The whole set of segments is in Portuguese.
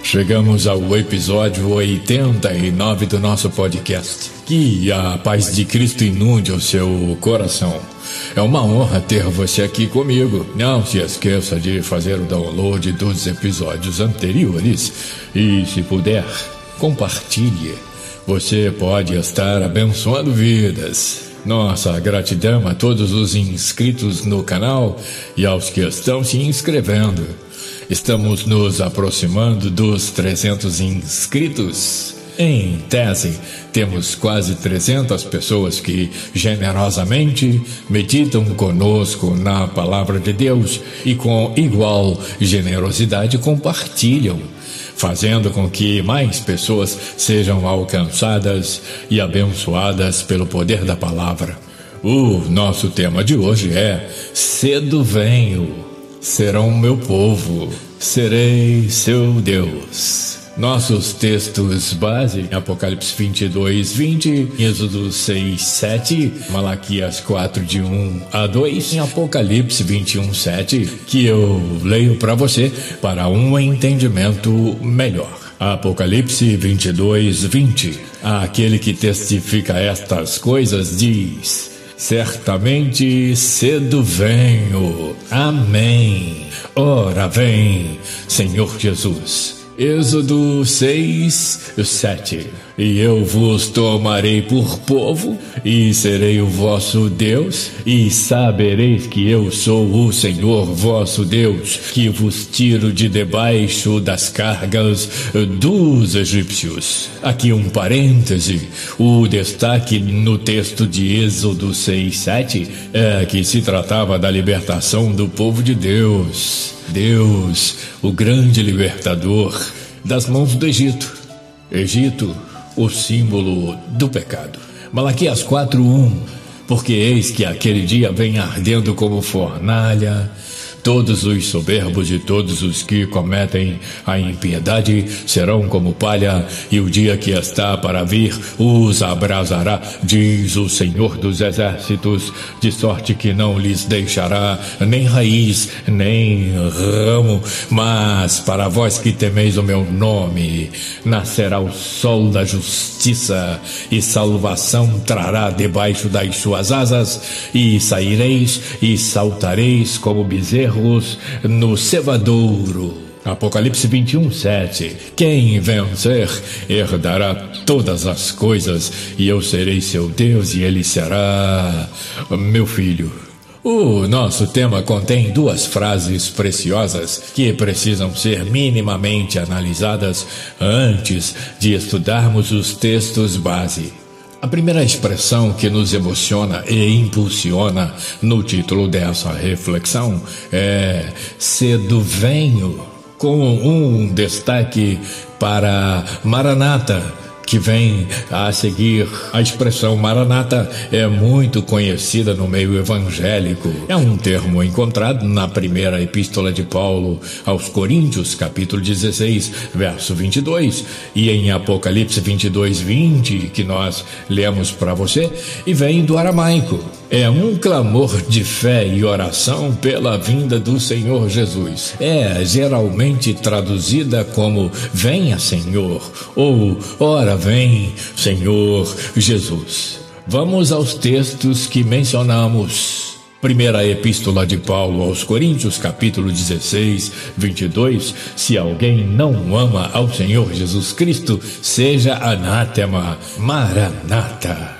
Chegamos ao episódio 89 do nosso podcast. Que a paz de Cristo inunde o seu coração. É uma honra ter você aqui comigo. Não se esqueça de fazer o download dos episódios anteriores e, se puder, compartilhe. Você pode estar abençoando vidas. Nossa gratidão a todos os inscritos no canal e aos que estão se inscrevendo. Estamos nos aproximando dos 300 inscritos. Em tese, temos quase 300 pessoas que generosamente meditam conosco na Palavra de Deus e com igual generosidade compartilham, fazendo com que mais pessoas sejam alcançadas e abençoadas pelo poder da Palavra. O nosso tema de hoje é: cedo venho, serão meu povo, serei seu Deus. Nossos textos base: Apocalipse 22:20, Êxodo 6:7, Malaquias 4:1-2, em Apocalipse 21:7, que eu leio para você para um entendimento melhor. Apocalipse 22:20, aquele que testifica estas coisas diz: certamente cedo venho. Amém. Ora vem, Senhor Jesus. Êxodo 6:7. E eu vos tomarei por povo, e serei o vosso Deus, e sabereis que eu sou o Senhor vosso Deus, que vos tiro de debaixo das cargas dos egípcios. Aqui um parêntese: o destaque no texto de Êxodo 6:7 é que se tratava da libertação do povo de Deus. Deus, o grande libertador, das mãos do Egito. Egito, o símbolo do pecado. Malaquias 4:1, porque eis que aquele dia vem ardendo como fornalha. Todos os soberbos e todos os que cometem a impiedade serão como palha, e o dia que está para vir os abrasará, diz o Senhor dos Exércitos, de sorte que não lhes deixará nem raiz, nem ramo. Mas para vós que temeis o meu nome, nascerá o sol da justiça, e salvação trará debaixo das suas asas, e saireis e saltareis como bezerros no cevadouro. Apocalipse 21:7. Quem vencer herdará todas as coisas, e eu serei seu Deus e ele será meu filho. O nosso tema contém duas frases preciosas que precisam ser minimamente analisadas antes de estudarmos os textos base. A primeira expressão que nos emociona e impulsiona no título dessa reflexão é cedo venho, com um destaque para Maranata, que vem a seguir. A expressão Maranata é muito conhecida no meio evangélico. É um termo encontrado na primeira epístola de Paulo aos Coríntios, capítulo 16, verso 22, e em Apocalipse 22:20, que nós lemos para você, e vem do aramaico. É um clamor de fé e oração pela vinda do Senhor Jesus. É geralmente traduzida como venha, Senhor, ou ora vem, Senhor Jesus. Vamos aos textos que mencionamos. Primeira epístola de Paulo aos Coríntios, capítulo 16, 22. Se alguém não ama ao Senhor Jesus Cristo, seja anátema. Maranata.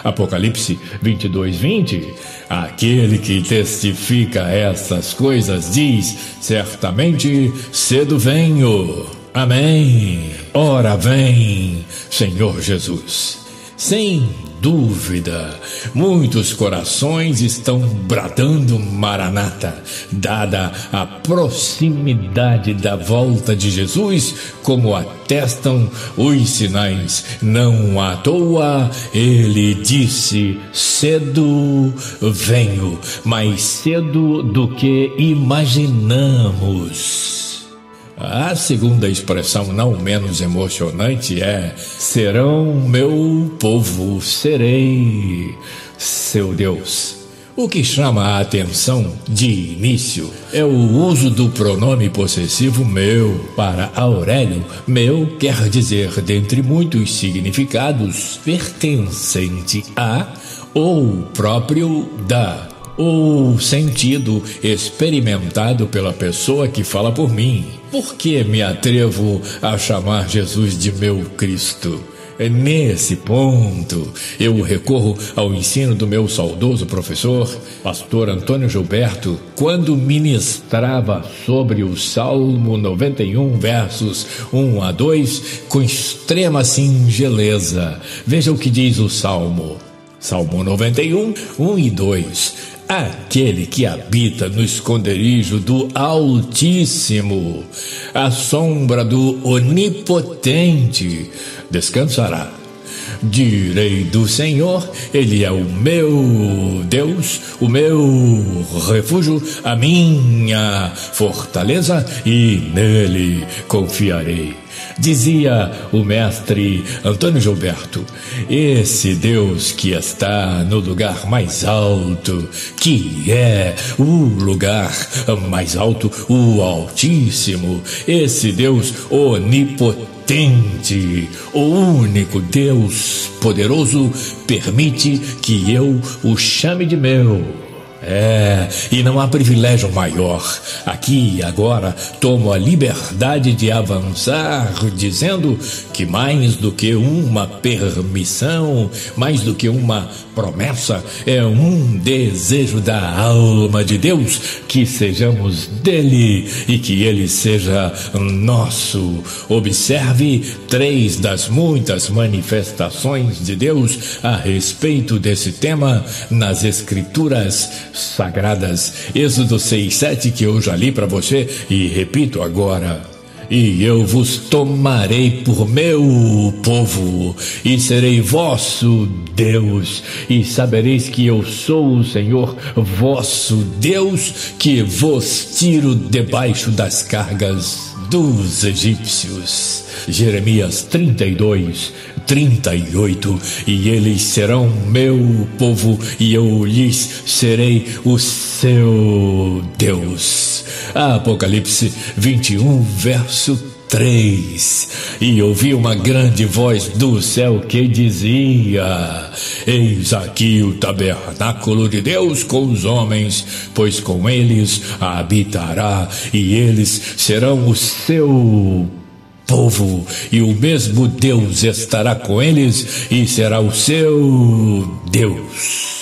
Apocalipse 22:20, aquele que testifica estas coisas diz: certamente cedo venho. Amém. Ora vem, Senhor Jesus. Sem dúvida, muitos corações estão bradando Maranata, dada a proximidade da volta de Jesus, como atestam os sinais. Não à toa ele disse: cedo venho, mais cedo do que imaginamos. A segunda expressão, não menos emocionante, é: serão meu povo, serei seu Deus. O que chama a atenção de início é o uso do pronome possessivo meu. Para Aurélio, meu quer dizer, dentre muitos significados, pertencente a ou próprio da, ou sentido experimentado pela pessoa que fala por mim. Por que me atrevo a chamar Jesus de meu Cristo? Nesse ponto, eu recorro ao ensino do meu saudoso professor, pastor Antônio Gilberto, quando ministrava sobre o Salmo 91, versos 1 a 2, com extrema singeleza. Veja o que diz o Salmo. Salmo 91, 1 e 2. Aquele que habita no esconderijo do Altíssimo, à sombra do Onipotente, descansará. Direi do Senhor, Ele é o meu Deus, o meu refúgio, a minha fortaleza, e nele confiarei. Dizia o mestre Antônio Gilberto, esse Deus que está no lugar mais alto, que é o lugar mais alto, o Altíssimo, esse Deus onipotente, o único Deus poderoso, permite que eu o chame de meu. E não há privilégio maior. Aqui e agora tomo a liberdade de avançar, dizendo que mais do que uma permissão, mais do que uma promessa, é um desejo da alma de Deus, que sejamos dele e que ele seja nosso. Observe 3 das muitas manifestações de Deus a respeito desse tema nas Escrituras Sagradas. Êxodo 6:7, que eu já li para você e repito agora. E eu vos tomarei por meu povo, e serei vosso Deus, e sabereis que eu sou o Senhor vosso Deus, que vos tiro debaixo das cargas dos egípcios. Jeremias 32:38. E eles serão meu povo, e eu lhes serei o seu Deus. Apocalipse 21, verso 3. E ouvi uma grande voz do céu que dizia: eis aqui o tabernáculo de Deus com os homens, pois com eles habitará, e eles serão o seu povo, e o mesmo Deus estará com eles e será o seu Deus.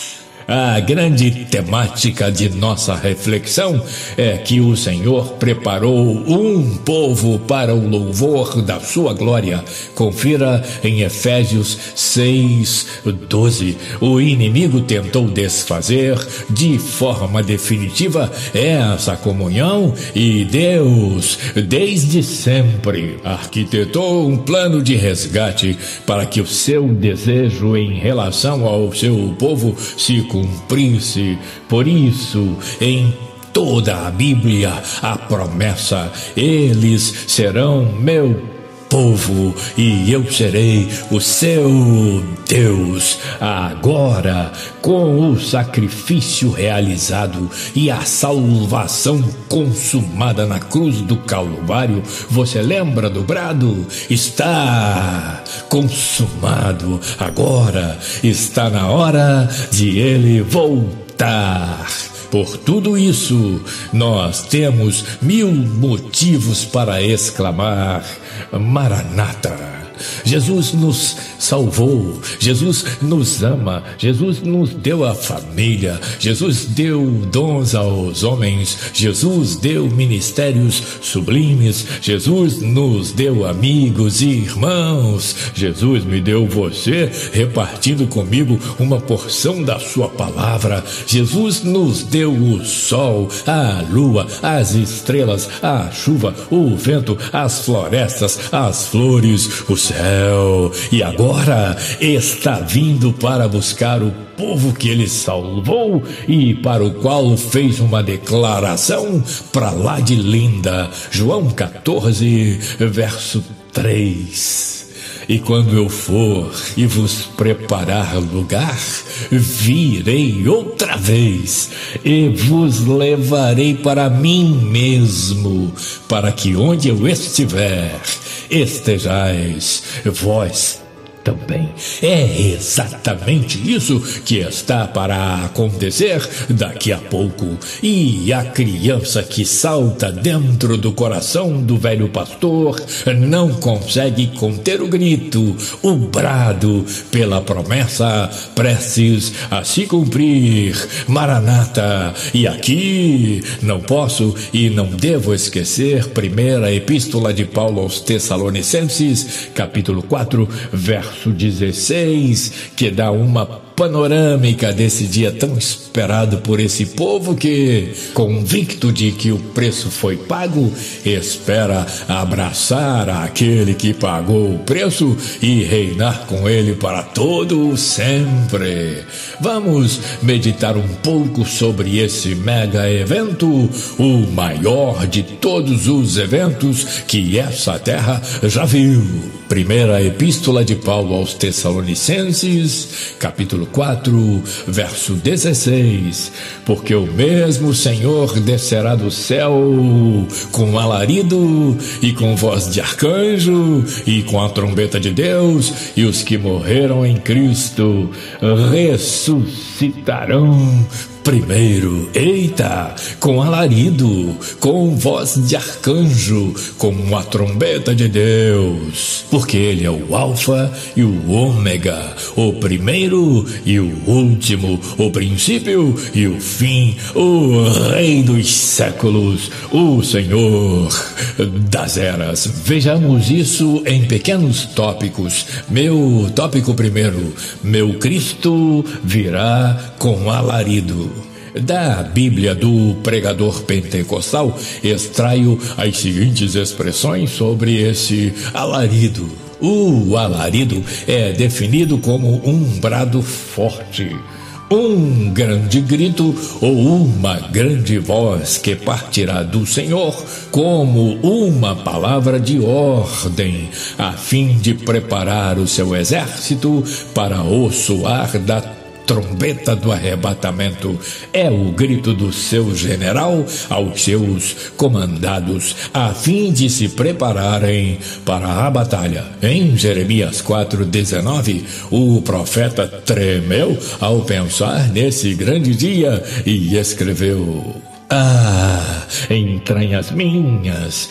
A grande temática de nossa reflexão é que o Senhor preparou um povo para o louvor da sua glória. Confira em Efésios 6:12. O inimigo tentou desfazer de forma definitiva essa comunhão, e Deus, desde sempre, arquitetou um plano de resgate para que o seu desejo em relação ao seu povo se cumprisse. Por isso, em toda a Bíblia, a promessa: eles serão meu povo e eu serei o seu Deus. Agora, com o sacrifício realizado e a salvação consumada na cruz do Calvário, você lembra do brado? Está consumado. Agora está na hora de ele voltar. Por tudo isso, nós temos 1000 motivos para exclamar: Maranata! Jesus nos salvou, Jesus nos ama, Jesus nos deu a família, Jesus deu dons aos homens, Jesus deu ministérios sublimes, Jesus nos deu amigos e irmãos, Jesus me deu você, repartindo comigo uma porção da sua palavra. Jesus nos deu o sol, a lua, as estrelas, a chuva, o vento, as florestas, as flores, o céu, e agora está vindo para buscar o povo que ele salvou e para o qual fez uma declaração para lá de linda. João 14, verso 3. E quando eu for e vos preparar lugar, virei outra vez e vos levarei para mim mesmo, para que onde eu estiver, estejais vós também. É exatamente isso que está para acontecer daqui a pouco. E a criança que salta dentro do coração do velho pastor não consegue conter o grito, o brado pela promessa prestes a se cumprir. Maranata! E aqui não posso e não devo esquecer primeira epístola de Paulo aos Tessalonicenses, capítulo 4, verso 16, que dá uma panorâmica desse dia tão esperado por esse povo que, convicto de que o preço foi pago, espera abraçar aquele que pagou o preço e reinar com ele para todo sempre. Vamos meditar um pouco sobre esse mega evento, o maior de todos os eventos que essa terra já viu. Primeira epístola de Paulo aos Tessalonicenses, capítulo 4, verso 16. Porque o mesmo Senhor descerá do céu com alarido e com voz de arcanjo e com a trombeta de Deus, e os que morreram em Cristo ressuscitarão primeiro. Eita! Com alarido, com voz de arcanjo, com a trombeta de Deus, porque ele é o alfa e o ômega, o primeiro e o último, o princípio e o fim, o rei dos séculos, o Senhor das eras. Vejamos isso em pequenos tópicos. Meu tópico primeiro: meu Cristo virá com alarido. Da Bíblia do Pregador Pentecostal, extraio as seguintes expressões sobre esse alarido. O alarido é definido como um brado forte, um grande grito ou uma grande voz que partirá do Senhor como uma palavra de ordem, a fim de preparar o seu exército para o soar da trombeta do arrebatamento. É o grito do seu general aos seus comandados, a fim de se prepararem para a batalha. Em Jeremias 4:19, o profeta tremeu ao pensar nesse grande dia e escreveu: Ah, entranhas minhas,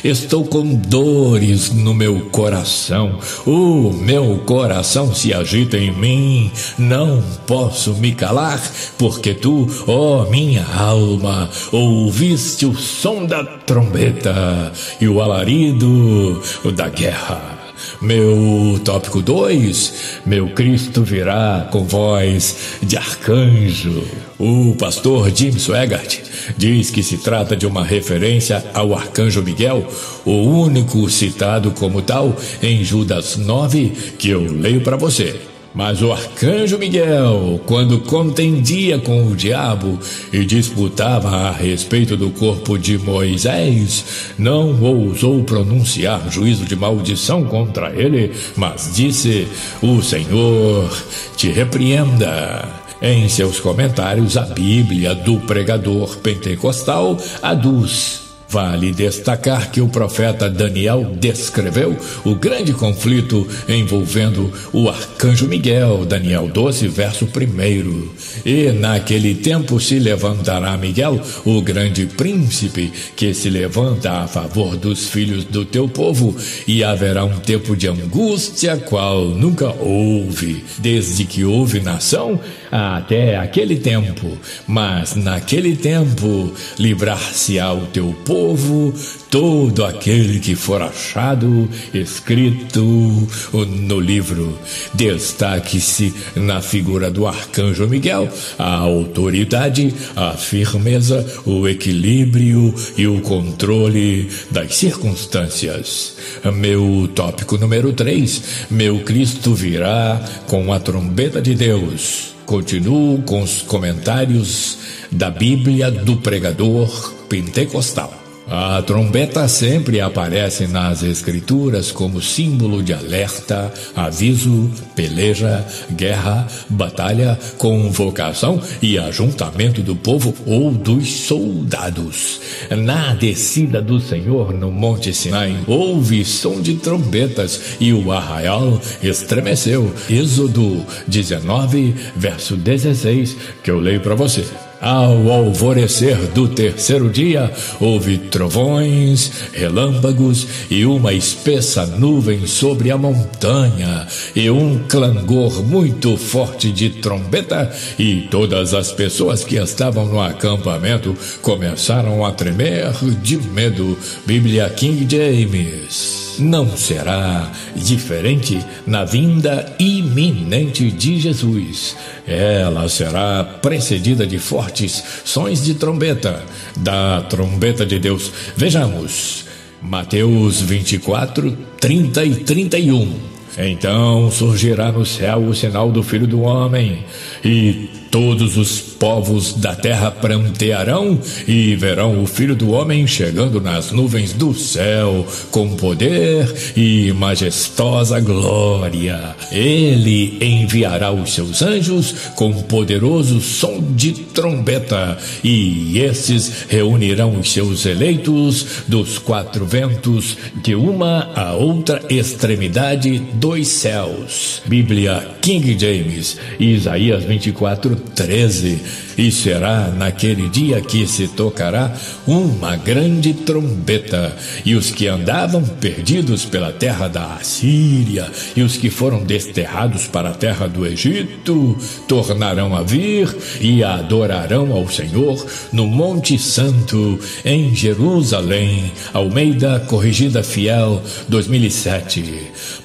estou com dores no meu coração. O meu coração se agita em mim. Não posso me calar, porque tu, ó minha alma, ouviste o som da trombeta e o alarido da guerra. Meu tópico 2, meu Cristo virá com voz de arcanjo. O pastor Jim Swaggart diz que se trata de uma referência ao arcanjo Miguel, o único citado como tal em Judas 9, que eu leio para você. Mas o arcanjo Miguel, quando contendia com o diabo e disputava a respeito do corpo de Moisés, não ousou pronunciar juízo de maldição contra ele, mas disse: o Senhor te repreenda. Em seus comentários, a Bíblia do Pregador Pentecostal aduz: vale destacar que o profeta Daniel descreveu o grande conflito envolvendo o arcanjo Miguel, Daniel 12, verso 1. E naquele tempo se levantará Miguel, o grande príncipe, que se levanta a favor dos filhos do teu povo, e haverá um tempo de angústia qual nunca houve, desde que houve nação até aquele tempo. Mas naquele tempo livrar-se-á o teu povo, todo aquele que for achado escrito no livro. Destaque-se na figura do arcanjo Miguel a autoridade, a firmeza, o equilíbrio e o controle das circunstâncias. Meu tópico número 3, meu Cristo virá com a trombeta de Deus. Continuo com os comentários da Bíblia do Pregador Pentecostal. A trombeta sempre aparece nas escrituras como símbolo de alerta, aviso, peleja, guerra, batalha, convocação e ajuntamento do povo ou dos soldados. Na descida do Senhor no Monte Sinai, houve som de trombetas e o arraial estremeceu. Êxodo 19, verso 16, que eu leio para você. Ao alvorecer do terceiro dia, houve trovões, relâmpagos e uma espessa nuvem sobre a montanha, e um clangor muito forte de trombeta, e todas as pessoas que estavam no acampamento começaram a tremer de medo. Bíblia King James. Não será diferente na vinda iminente de Jesus. Ela será precedida de fortes sons de trombeta, da trombeta de Deus. Vejamos, Mateus 24, 30 e 31. Então surgirá no céu o sinal do Filho do Homem, e todos os povos da terra prantearão e verão o Filho do Homem chegando nas nuvens do céu com poder e majestosa glória. Ele enviará os seus anjos com poderoso som de trombeta, e esses reunirão os seus eleitos dos quatro ventos, de uma a outra extremidade dos céus. Bíblia King James, Isaías 24, 13. E será naquele dia que se tocará uma grande trombeta, e os que andavam perdidos pela terra da Assíria e os que foram desterrados para a terra do Egito tornarão a vir e adorarão ao Senhor no Monte Santo em Jerusalém. Almeida Corrigida Fiel 2007.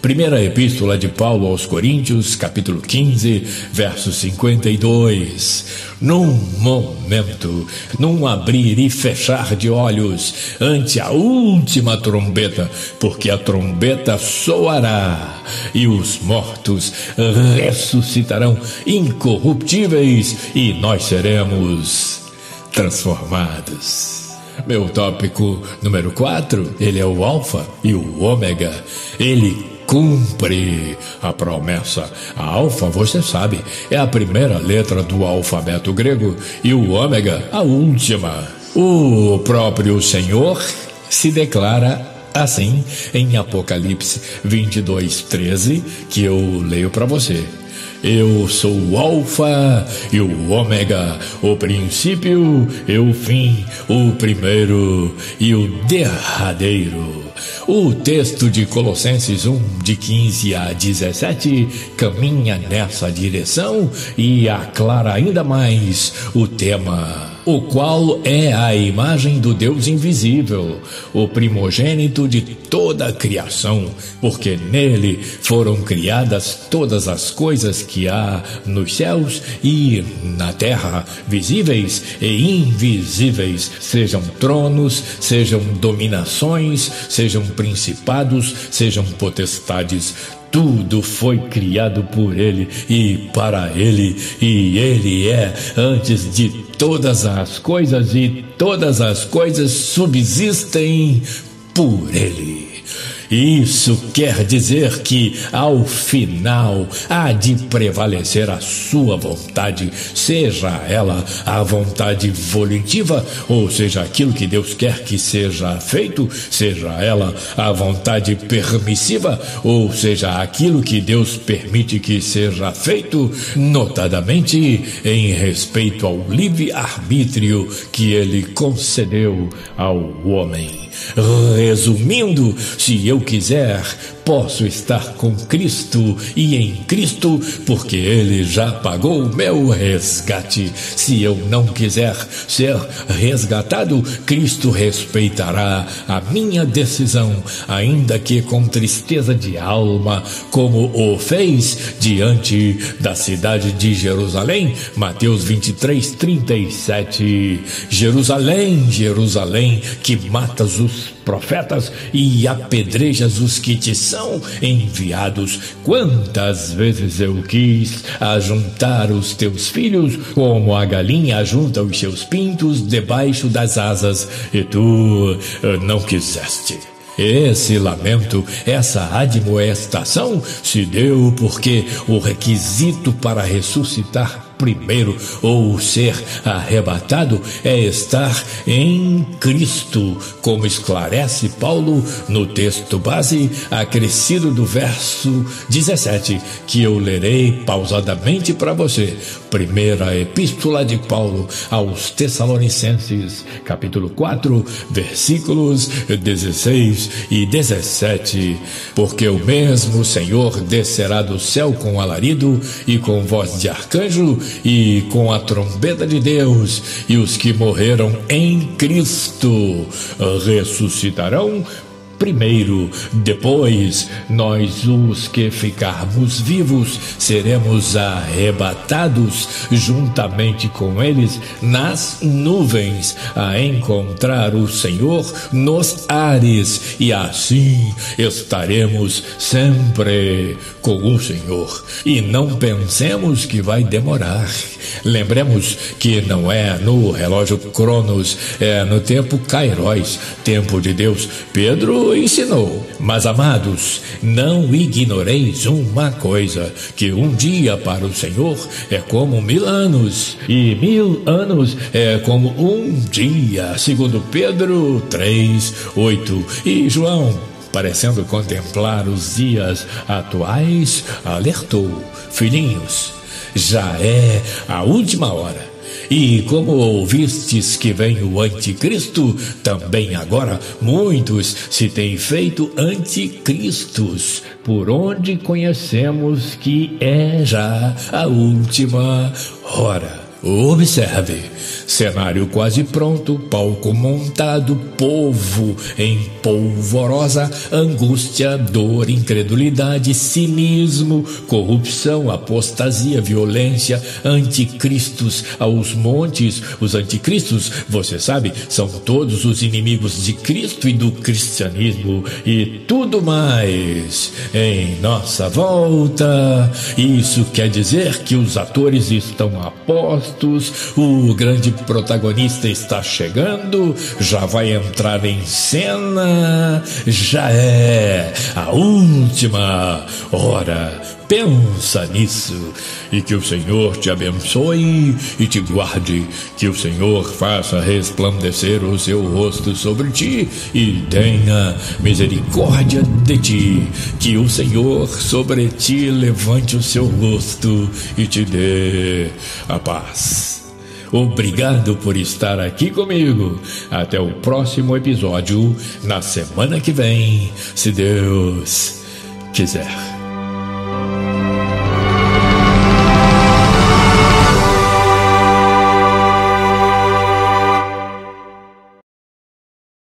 Primeira Epístola de Paulo aos Coríntios, capítulo 15, verso 52. Num momento, num abrir e fechar de olhos, ante a última trombeta, porque a trombeta soará, e os mortos ressuscitarão incorruptíveis, e nós seremos transformados. Meu tópico número 4, ele é o Alfa e o Ômega. Ele cumpre a promessa. A alfa, você sabe, é a primeira letra do alfabeto grego, e o ômega, a última. O próprio Senhor se declara assim em Apocalipse 22:13, que eu leio para você. Eu sou o Alfa e o Ômega, o princípio e o fim, o primeiro e o derradeiro. O texto de Colossenses 1, de 15 a 17, caminha nessa direção e aclara ainda mais o tema, o qual é a imagem do Deus invisível, o primogênito de toda a criação, porque nele foram criadas todas as coisas que há nos céus e na terra, visíveis e invisíveis, sejam tronos, sejam dominações, sejam principados, sejam potestades. Tudo foi criado por ele e para ele, e ele é antes de todas as coisas, e todas as coisas subsistem por ele. Isso quer dizer que, ao final, há de prevalecer a sua vontade, seja ela a vontade volitiva, ou seja, aquilo que Deus quer que seja feito, seja ela a vontade permissiva, ou seja, aquilo que Deus permite que seja feito, notadamente em respeito ao livre-arbítrio que Ele concedeu ao homem. Resumindo, se eu quiser, posso estar com Cristo e em Cristo, porque Ele já pagou o meu resgate. Se eu não quiser ser resgatado, Cristo respeitará a minha decisão, ainda que com tristeza de alma, como o fez diante da cidade de Jerusalém. Mateus 23:37. Jerusalém, Jerusalém, que matas os os profetas e apedrejas os que te são enviados. Quantas vezes eu quis ajuntar os teus filhos, como a galinha ajunta os seus pintos debaixo das asas, e tu não quiseste. Esse lamento, essa admoestação se deu porque o requisito para ressuscitar primeiro ou ser arrebatado é estar em Cristo, como esclarece Paulo no texto base acrescido do verso 17, que eu lerei pausadamente para você. Primeira Epístola de Paulo aos Tessalonicenses, capítulo 4, versículos 16 e 17. Porque o mesmo Senhor descerá do céu com alarido e com voz de arcanjo e com a trombeta de Deus, e os que morreram em Cristo ressuscitarão primeiro. Depois, nós, os que ficarmos vivos, seremos arrebatados juntamente com eles nas nuvens, a encontrar o Senhor nos ares, e assim estaremos sempre com o Senhor. E não pensemos que vai demorar. Lembremos que não é no relógio Cronos, é no tempo Kairos, tempo de Deus. Pedro ensinou. Mas, amados, não ignoreis uma coisa, que um dia para o Senhor é como 1000 anos, e 1000 anos é como um dia, segundo Pedro 3:8. E João, parecendo contemplar os dias atuais, alertou: filhinhos, já é a última hora. E como ouvistes que vem o anticristo, também agora muitos se têm feito anticristos, por onde conhecemos que é já a última hora. Observe, cenário quase pronto, palco montado, povo em polvorosa angústia, dor, incredulidade, cinismo, corrupção, apostasia, violência, anticristos aos montes. Os anticristos, você sabe, são todos os inimigos de Cristo e do cristianismo e tudo mais em nossa volta. Isso quer dizer que os atores estão a postos, o grande protagonista está chegando, já vai entrar em cena, já é a última hora. Pensa nisso, e que o Senhor te abençoe e te guarde, que o Senhor faça resplandecer o seu rosto sobre ti e tenha misericórdia de ti, que o Senhor sobre ti levante o seu rosto e te dê a paz. Obrigado por estar aqui comigo. Até o próximo episódio, na semana que vem, se Deus quiser.